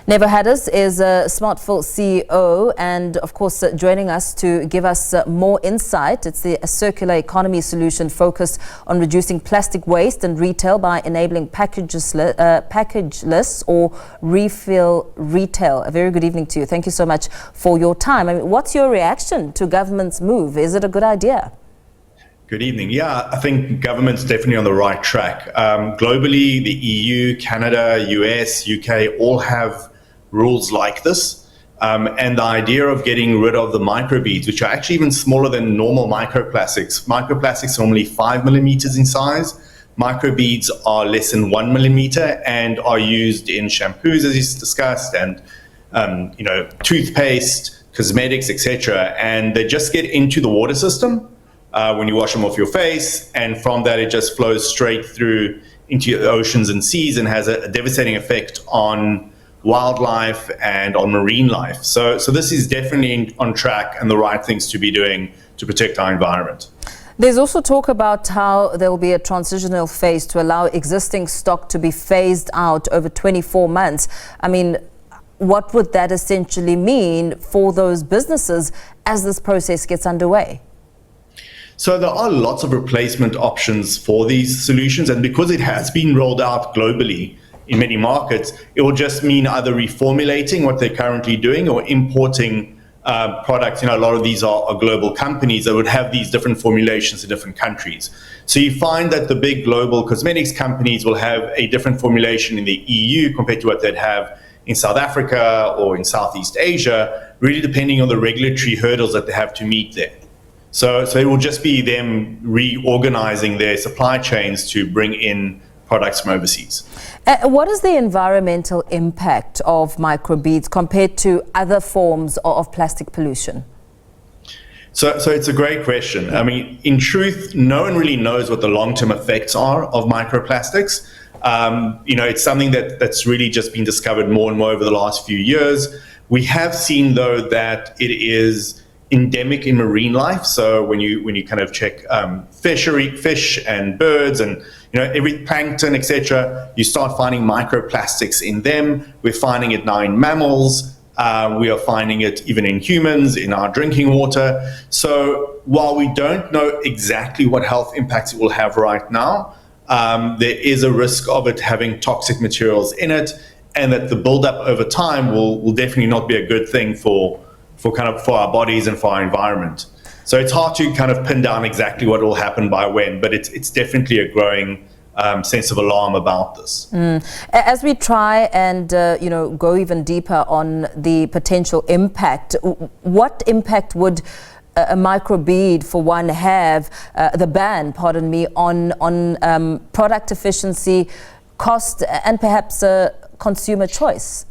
Nevo Hadas is a Smartful CEO and, of course, joining us to give us more insight. It's the circular economy solution focused on reducing plastic waste and retail by enabling packageless or refill retail. A very good evening to you. Thank you so much for your time. I mean, what's your reaction to government's move? Is it a good idea? Good evening. Yeah, I think government's definitely on the right track. Globally, the EU, Canada, US, UK all have rules like this. And the idea of getting rid of the microbeads, which are actually even smaller than normal microplastics. Microplastics are only 5 millimeters in size. Microbeads are less than 1 millimeter and are used in shampoos, as you discussed, and toothpaste, cosmetics, etc. And they just get into the water system when you wash them off your face, and from that it just flows straight through into the oceans and seas and has a devastating effect on wildlife and on marine life. So this is definitely on track and the right things to be doing to protect our environment. There's also talk about how there will be a transitional phase to allow existing stock to be phased out over 24 months. I mean, what would that essentially mean for those businesses as this process gets underway? So there are lots of replacement options for these solutions, and because it has been rolled out globally in many markets, it will just mean either reformulating what they're currently doing or importing products. A lot of these are global companies that would have these different formulations in different countries. So you find that the big global cosmetics companies will have a different formulation in the EU compared to what they'd have in South Africa or in Southeast Asia, really depending on the regulatory hurdles that they have to meet there. So it will just be them reorganizing their supply chains to bring in products from overseas. What is the environmental impact of microbeads compared to other forms of plastic pollution? So it's a great question. I mean, in truth, no one really knows what the long-term effects are of microplastics. It's something that's really just been discovered more and more over the last few years. We have seen, though, that it is endemic in marine life. So when you kind of check fish and birds and every plankton, etc., you start finding microplastics in them. We're finding it now in mammals. We are finding it even in humans, in our drinking water. So while we don't know exactly what health impacts it will have right now, there is a risk of it having toxic materials in it, and that the buildup over time will definitely not be a good thing for our bodies and for our environment. So it's hard to kind of pin down exactly what will happen by when, but it's definitely a growing sense of alarm about this. As we try and go even deeper on the potential impact, what impact would a microbead, for one, have the ban, pardon me, on product efficiency, cost, and perhaps consumer choice?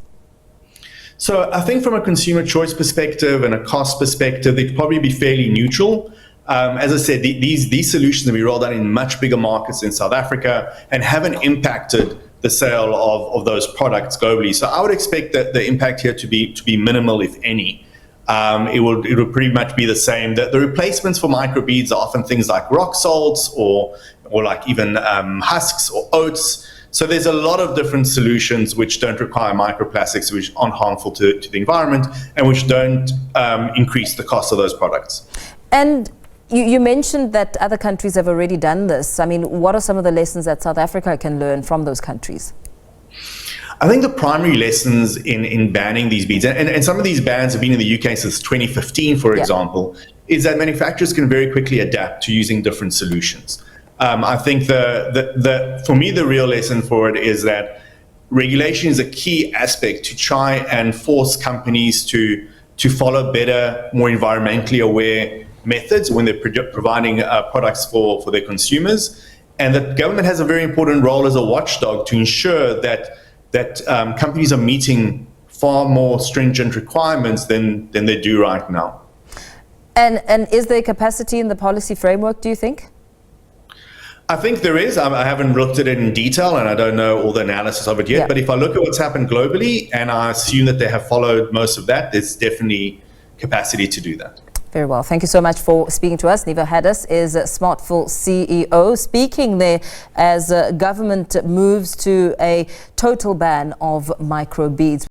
So I think from a consumer choice perspective and a cost perspective, they'd probably be fairly neutral. As I said, these solutions have been rolled out in much bigger markets in South Africa and haven't impacted the sale of those products globally. So I would expect that the impact here to be minimal, if any. It will pretty much be the same. The replacements for microbeads are often things like rock salts or like even husks or oats. So there's a lot of different solutions which don't require microplastics, which aren't harmful to the environment and which don't increase the cost of those products. And you mentioned that other countries have already done this. I mean, what are some of the lessons that South Africa can learn from those countries? I think the primary lessons in banning these beads, and some of these bans have been in the UK since 2015, for example, is that manufacturers can very quickly adapt to using different solutions. I think for me, the real lesson for it is that regulation is a key aspect to try and force companies to follow better, more environmentally aware methods when they're providing products for their consumers. And that government has a very important role as a watchdog to ensure that companies are meeting far more stringent requirements than they do right now. And is there capacity in the policy framework, do you think? I think there is. I haven't looked at it in detail and I don't know all the analysis of it yet. But if I look at what's happened globally and I assume that they have followed most of that, there's definitely capacity to do that. Very well. Thank you so much for speaking to us. Nevo Hadas is Smartful CEO, speaking there as government moves to a total ban of microbeads.